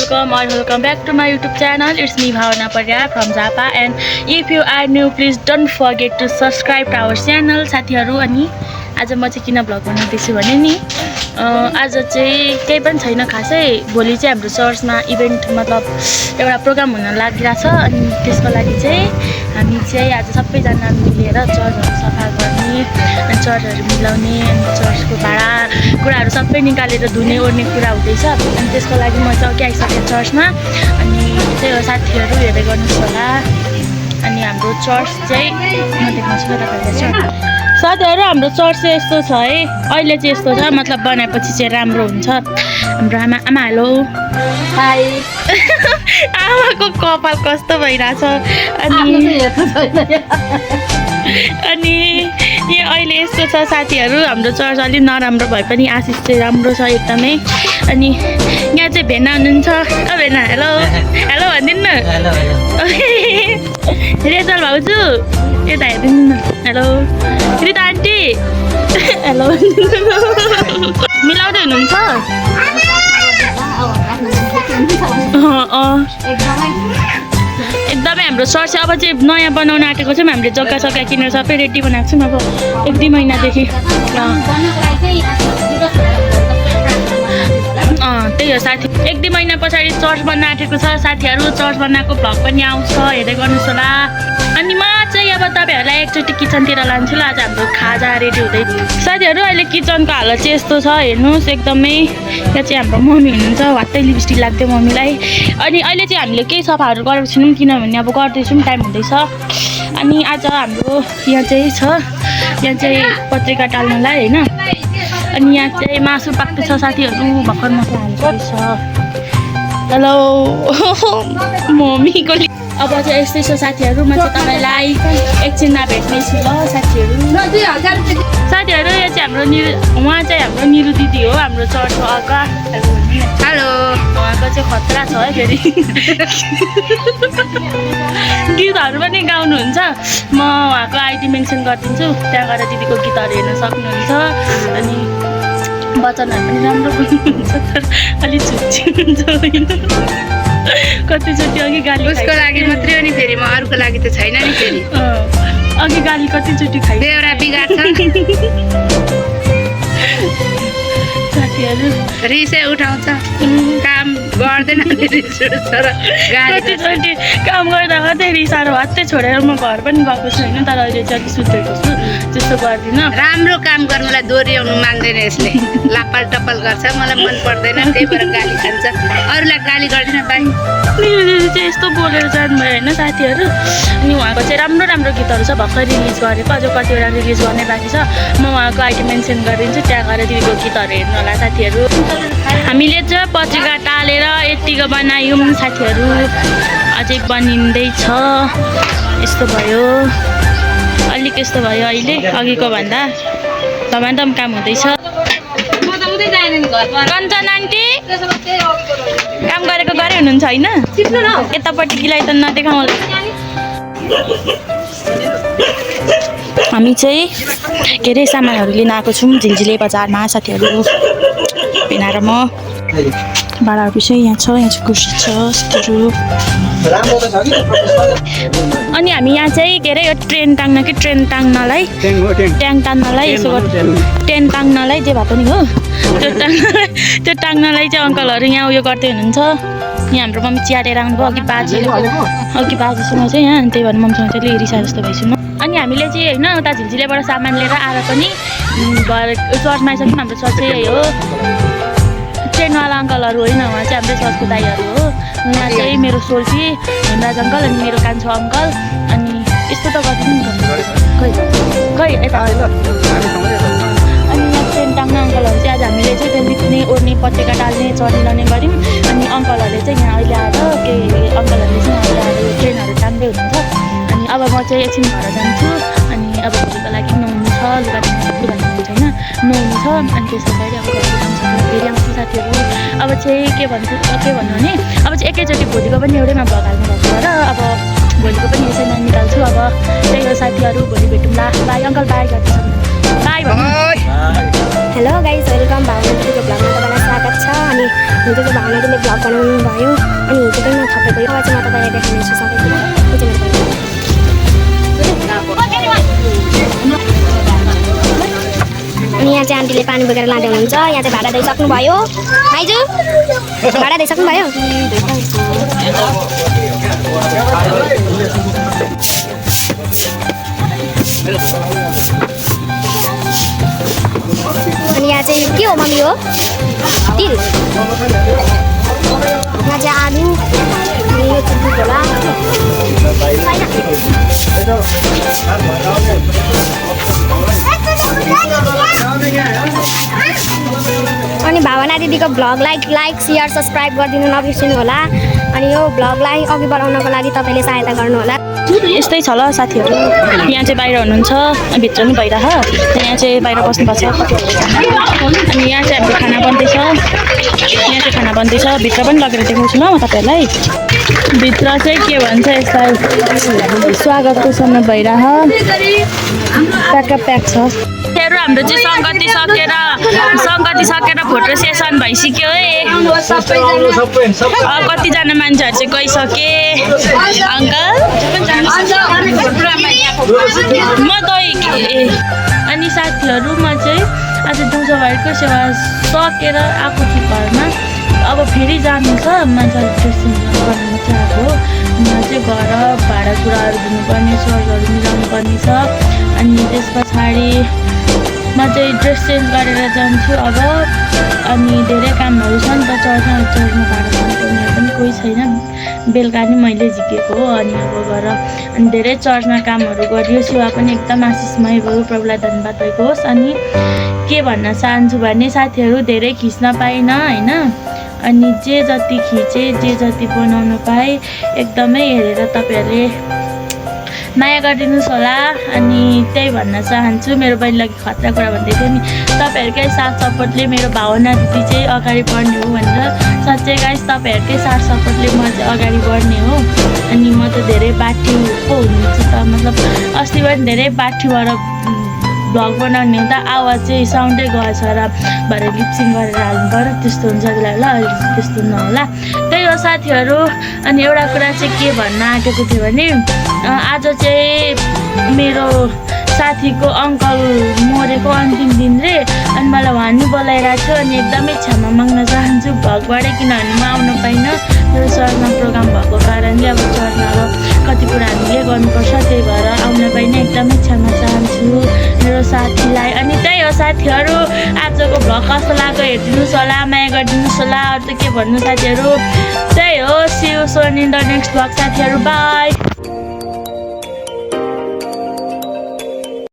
welcome back to my YouTube channel. It's me Bhavana Parya from Japa, and if you are new, please don't forget to subscribe to our channel. साथीहरु अनि आज म चाहिँ किन vlog बनाउँदैछु भने नि आज चाहिँ केही पनि छैन खासै भोलि चाहिँ हाम्रो चर्चमा इभेन्ट मतलब एउटा प्रोग्राम हुन लागिरहेछ अनि त्यसको लागि चाहिँ हामी चाहिँ आज सबैजना मिलेर चर्चहरु सफा गर्ने अनि चर्चहरु मिलाउने अनि चर्चको भाडा कुराहरु सबै निकालेर धुने ओर्ने कुरा हुँदैछ अनि त्यसको लागि म चाहिँ अघि आइसके चर्चमा अनि त्यही हो साथीहरु हेर्दै गर्नुस् होला अनि हाम्रो चर्च चाहिँ म देखाउँछु ल तपाईहरुलाई साथीहरु हाम्रो चर्च चाहिँ यस्तो छ है अहिले चाहिँ यस्तो छ मतलब बनाएपछि चाहिँ राम्रो हुन्छ हाम्रो आमा हेलो हाय आमाको कपाल कस्तो भइराछ अनि यो अहिले यस्तो छ साथीहरु हाम्रो चर्च अलि नराम्रो भए पनि आशिष चाहिँ राम्रो छ एकदमै अनि यहाँ चाहिँ भेना हुनुहुन्छ भेना हेलो हेलो भनिदिनु न हेलो रेजल भाउजू यता हेरिदिनु न हेलो रिता आन्टी हेलो मिलाउँदै हुनुहुन्छ एकदमै हाम्रो चर्च अब चाहिँ नयाँ बनाउन आँटेको छौँ हामीले जग्गा सग्गा किनेर सबै रेडी बनाएको छौँ अब 1-2 महिनादेखि त्यही हो साथी 1-2 महिना पछाडि चर्च बन्न आँटेको छ साथीहरु चर्च बनाएको भ्लग पनि आउँछ हेर्दै गर्नुस् होला अनि म चाहिँ अब तपाईहरुलाई एकचोटी किचनतिर लान्छु ल आज हाम्रो खाजा रेडी हुँदै साथीहरु अहिले किचनको हालत चाहिँ यस्तो छ हेर्नुस् एकदमै यहाँ चाहिँ हाम्रो मम्मी हुनुहुन्छ वात्तै लिपस्टिक लाग्थ्यो मम्मीलाई अनि अहिले चाहिँ हामीले केही सफाहरू गरेको छैनौँ किनभने अब गर्दैछौँ टाइम हुँदैछ अनि आज हाम्रो यहाँ चाहिँ छ यहाँ चाहिँ पत्रिका टाल्नलाई हैन अनि यहाँ चाहिँ मासु पाक्दैछ साथीहरु भर्खर मसला हाल्दैछ हेलो मम्मीको अब चाहिँ यस्तै छ साथीहरु म चाहिँ तपाईलाई एकछिनमा भेट्ने छु ल साथीहरु साथीहरु यो चाहिँ हाम्रो उहाँ चाहिँ हाम्रो निरु दिदी हो हाम्रो चर्चको अगा हेलो उहाँको चाहिँ खतरा छ है फेरि गीतहरु पनि गाउनुहुन्छ म उहाँको आइडी मेन्सन गरिदिन्छु त्यहाँ गएर दिदीको गीतहरु हेर्न सक्नुहुन्छ अनि वचनहरु पनि राम्रो बोल्नुहुन्छ तर अलि छुच्ची हुन्छ हैन कतिचोटि अघि गाली उसको लागि मात्रै हो नि फेरि म अरूको लागि त छैन नि फेरि अघि गाली कतिचोटि खाइ बेहोरा बिगार्छ साथीहरु रिसै उठाउँछ काम गर्दैन तर कतिचोटि काम गर्दा मात्रै रिसाएर हातै छोडेर म घर पनि गएको छैन तर अहिले चाहिँ सुतेको छु त्यस्तो गर्दिन राम्रो काम गर्नुलाई दोहोऱ्याउनु मान्दैन यसले लापाल टप्पल गर्छ मलाई मन पर्दैन त्यही भएर गाली खान्छ अरूलाई गाली गर्दिन भाइ दिदी चाहिँ यस्तो बोलेर जानुभयो होइन साथीहरु अनि उहाँको चाहिँ राम्रो राम्रो गीतहरु छ भर्खर रिलिज गरेको अझ कतिवटा रिलिज गर्ने बाँकी छ म उहाँको आइडी मेन्सन गरिदिन्छु त्यहाँ गएर दिदीको गीतहरु हेर्नु होला साथीहरु हामीले चाहिँ पत्रिका टालेर यतिको बनायौँ साथीहरु अझै बनिँदैछ यस्तो भयो अलिक यस्तो भयो अहिले अघिको भन्दा धमाधम काम हुँदैछ कञ्चन आन्टी काम गरेको गरे हुनुहुन्छ होइन यतापट्टि गिलाई त नदेखाउँ हामी चाहिँ के अरे सामानहरू लिन आएको छौँ झिलझिले बजारमा साथीहरू पिना र म भाडाहरू चाहिँ यहाँ छ यहाँ चाहिँ कुर्सी छ यस्तोहरू अनि हामी यहाँ चाहिँ के अरे यो ट्रेन टाङ्नलाई यसो ट्रेन टाङ्नलाई जे भए पनि हो त्यो टाङ्नलाई चाहिँ अङ्कलहरू यहाँ उयो गर्दै हुनुहुन्छ यहाँ हाम्रो मम्मी चियारेर आउनुभयो अघि बाजेसँग चाहिँ यहाँ त्यही भएर मम्मीसँग चाहिँ अलिक रिसा जस्तो भइसु म अनि हामीले चाहिँ होइन उता झिलझिलेबाट सामान लिएर आएर पनि चर्चमा आइसक्यौँ हाम्रो चर्च चाहिँ यही हो ट्रेनवाला अङ्कलहरू होइन उहाँ चाहिँ हाम्रो चर्चको दाइहरू हो यहाँ चाहिँ मेरो सोल्टी हेमराज अङ्कल अनि मेरो कान्छो अङ्कल अनि यस्तो त गरिदिनु खै यता अनि यहाँ ट्रेन टाङ्ने अङ्कलहरू चाहिँ आज हामीले चाहिँ त्यो लिप्ने ओर्ने पत्रिका टाल्ने चढी लाने गऱ्यौँ अनि अङ्कलहरूले चाहिँ यहाँ अहिले आएर अङ्कलहरूले चाहिँ अहिले आएर ट्रेनहरू टाङ्दै हुनुहुन्छ अनि अब म चाहिँ एकछिन घर जान्छु अनि अब भोलिको लागि नुहाउनु छ लुगा धुनुहुन्छ होइन नुहाउनु छ अनि त्यस पछाडि अब फेरि आउँछु साथीहरू अब चाहिँ के भन्नु भने अब चाहिँ एकैचोटि भोलिको पनि एउटैमा भ्लग हाल्नु भएको र अब भोलिको पनि यसैमा निकाल्छु अब त्यही हो साथीहरू भोलि भेटौँला बाई अङ्कल बाई गर्दैछ बाई भन्नु हेलो गाइस वेलकम भावनाको भ्लगमा तपाईँलाई स्वागत छ अनि हिजो चाहिँ भावनाले भ्लग बनाउनु भयो अनि हिजो पनि नथपेको यो चाहिँ म तपाईँलाई देखाउनेछु सबैतिर यो चाहिँ मेरो अनि यहाँ चाहिँ आन्टीले पानी बोकेर लाँदै हुनुहुन्छ यहाँ चाहिँ भाडा दिइसक्नुभयो आइजु भाडा दिइसक्नुभयो अनि यहाँ चाहिँ के हो मम्मी हो तिल यहाँ चाहिँ आलु अनि यो चिप्पी होला अनि भावना दिदीको भ्लगलाई लाइक सेयर सब्सक्राइब गरिदिनु नबिर्सिनु होला अनि यो भ्लगलाई अघि बढाउनको लागि तपाईँले सहायता गर्नुहोला यस्तै छ ल साथीहरू यहाँ चाहिँ बाहिर हुनुहुन्छ भित्र पनि भइरह यहाँ चाहिँ बाहिर बस्नुपर्छ अनि यहाँ चाहिँ हाम्रो खाना बन्दैछ यहाँ चाहिँ खाना बन्दैछ भित्र पनि लगेर देखाउँछु ल म तपाईँहरूलाई भित्र चाहिँ के भन्छ यसलाई स्वागतको समय भइरह प्याक प्याक छ हाम्रो चाहिँ सङ्गति सकेर फोटो सेसन भइसक्यो है कतिजना मान्छेहरू चाहिँ गइसके अङ्कल म अनि साथीहरू म चाहिँ आज दिउँसो भएको सेवा सकेर आएको छु घरमा अब फेरि जानु छ मान्छेहरू ड्रेसिङ बनाउनु चाहिँ आएको यहाँ चाहिँ घर भाँडाकुँडाहरू धुनुपर्ने सर्टहरू मिलाउनु पर्ने छ अनि त्यस पछाडि म चाहिँ ड्रेस चेन्ज गरेर जान्छु अब अनि धेरै कामहरू छ नि त चर्चमा भाडा बनाउनेहरू पनि कोही छैन बेलुका नि मैले झिकेको हो अनि अब गएर अनि धेरै चर्चमा कामहरू गरियो सेवा पनि एकदम आशिषमय भयो प्रभुलाई धन्यवाद भएको होस् अनि के भन्न चाहन्छु भने साथीहरू धेरै खिच्न पाइनँ होइन अनि जे जति खिचेँ जे जति बनाउन पाएँ एकदमै हेरेर तपाईँहरूले माया गरिदिनुहोस् होला अनि त्यही भन्न चाहन्छु मेरो बहिनीलाई खतरा कुरा भन्दै थियो नि तपाईँहरूकै साथ सपोर्टले मेरो भावना दिदी चाहिँ अगाडि बढ्ने हो भनेर साँच्चै गाइस तपाईँहरूकै साथ सपोर्टले म चाहिँ अगाडि बढ्ने हो अनि म त धेरै बाठी पो हुन्छु त मतलब अस्ति पनि धेरै बाठी भएर भ्लग बनाउने हुँदा आवाज चाहिँ साउन्डै गएछ र भएर लिपसिङ गरेर हाल्नु पऱ्यो त्यस्तो हुन्छ त्यसलाई ल त्यस्तो नहोला त्यही हो साथीहरू अनि एउटा कुरा चाहिँ के भन्न आँटेको थियो भने आज चाहिँ मेरो साथीको अङ्कल मरेको अन्तिम दिन रे अनि मलाई उहाँ नि बोलाइरहेको थियो अनि एकदमै क्षमा माग्न चाहन्छु भगबाटै किनभने म आउन पाइनँ मेरो चर्चमा प्रोग्राम भएको कारणले अब चर्चमा अब कति कुरा हामीले गर्नुपर्छ त्यही भएर आउन पाइनँ एकदमै क्षमा चाहन्छु मेरो साथीलाई अनि त्यही हो साथीहरू आजको भ्लग कस्तो लाग्यो हेरिदिनुहोस् होला माया गरिदिनुहोस् होला अरू त के भन्नु साथीहरू त्यही हो see you soon in the next vlog साथीहरू बाई